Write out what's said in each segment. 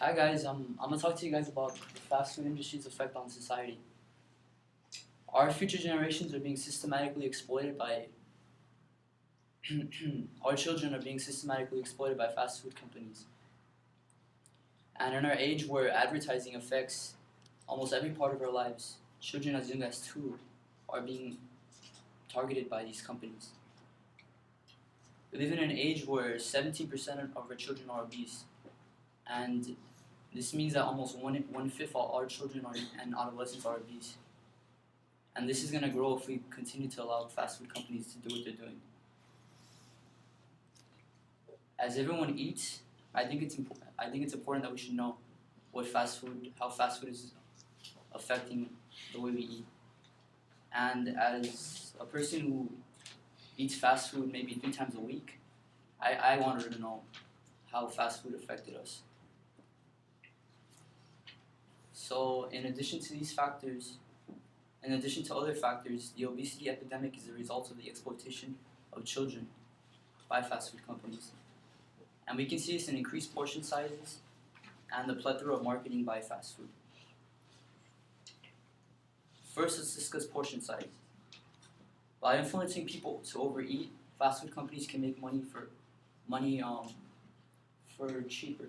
Hi guys, I'm gonna talk to you guys about the fast food industry's effect on society. Our future generations are being systematically exploited by our children are being systematically exploited by fast food companies. And in our age where advertising affects almost every part of our lives, children as young as 2 are being targeted by these companies. We live in an age where 17% of our children are obese, and this means that almost one fifth of our children and adolescents are obese. And this is going to grow if we continue to allow fast food companies to do what they're doing. As everyone eats, I think it's important that we should know how fast food is affecting the way we eat. And as a person who eats fast food maybe 3 times a week, I wanted to know how fast food affected us. So in addition to other factors, the obesity epidemic is a result of the exploitation of children by fast food companies. And we can see this in increased portion sizes and the plethora of marketing by fast food. First, let's discuss portion size. By influencing people to overeat, fast food companies can make money for cheaper.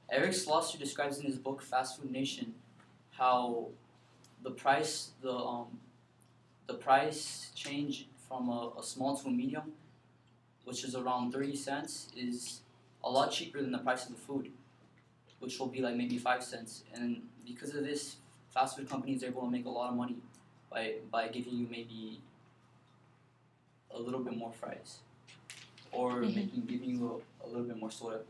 Eric Schlosser describes in his book Fast Food Nation how the price change from a small to a medium, which is around 30 cents, is a lot cheaper than the price of the food, which will be like maybe 5 cents. And because of this, fast food companies are able to make a lot of money by giving you maybe a little bit more fries, or giving you a little bit more soda.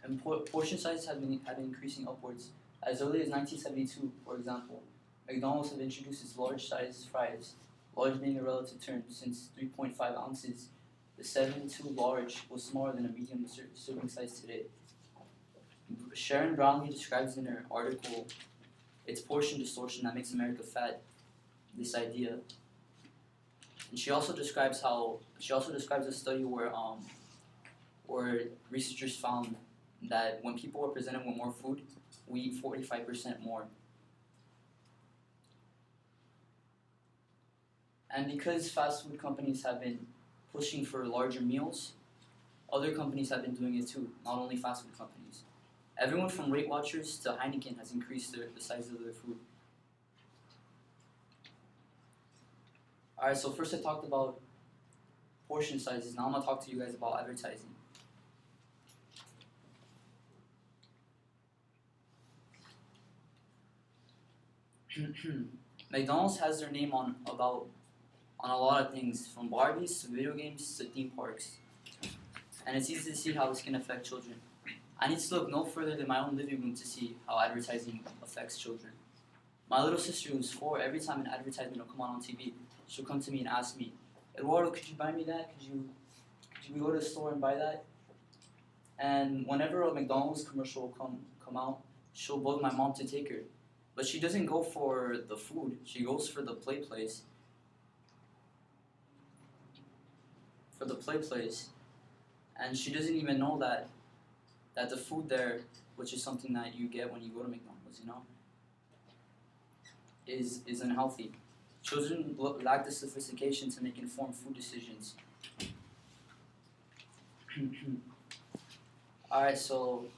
And portion sizes have been increasing upwards. As early as 1972, for example, McDonald's have introduced its large size fries, large being a relative term, since 3.5 ounces. The 7.2 large was smaller than a medium serving size today. Sharon Brownlee describes in her article, "It's portion distortion that makes America fat," this idea. And she also describes a study where researchers found that when people are presented with more food, we eat 45% more. And because fast food companies have been pushing for larger meals, other companies have been doing it too, not only fast food companies. Everyone from Weight Watchers to Heineken has increased the size of their food. Alright, so first I talked about portion sizes. Now I'm going to talk to you guys about advertising. McDonald's has their name on a lot of things, from Barbies to video games to theme parks. And it's easy to see how this can affect children. I need to look no further than my own living room to see how advertising affects children. My little sister, who's 4, every time an advertisement will come on TV, she'll come to me and ask me, "Eduardo, could you buy me that? Could we go to the store and buy that?" And whenever a McDonald's commercial will come out, she'll bug my mom to take her. But she doesn't go for the food, she goes for the play place. And she doesn't even know that the food there, which is something that you get when you go to McDonald's, is unhealthy. Children lack the sophistication to make informed food decisions. Alright, so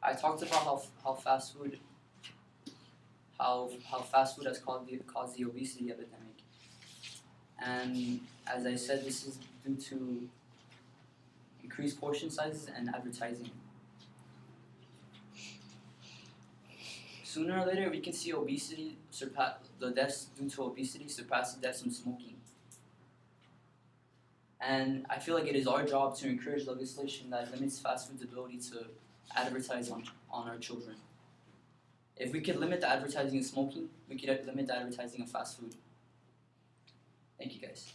I talked about how fast food has caused the obesity epidemic. And as I said, this is due to increased portion sizes and advertising. Sooner or later, we can see the deaths due to obesity surpass the deaths from smoking. And I feel like it is our job to encourage legislation that limits fast food's ability to advertise on our children. If we could limit the advertising of smoking, we could limit the advertising of fast food. Thank you guys.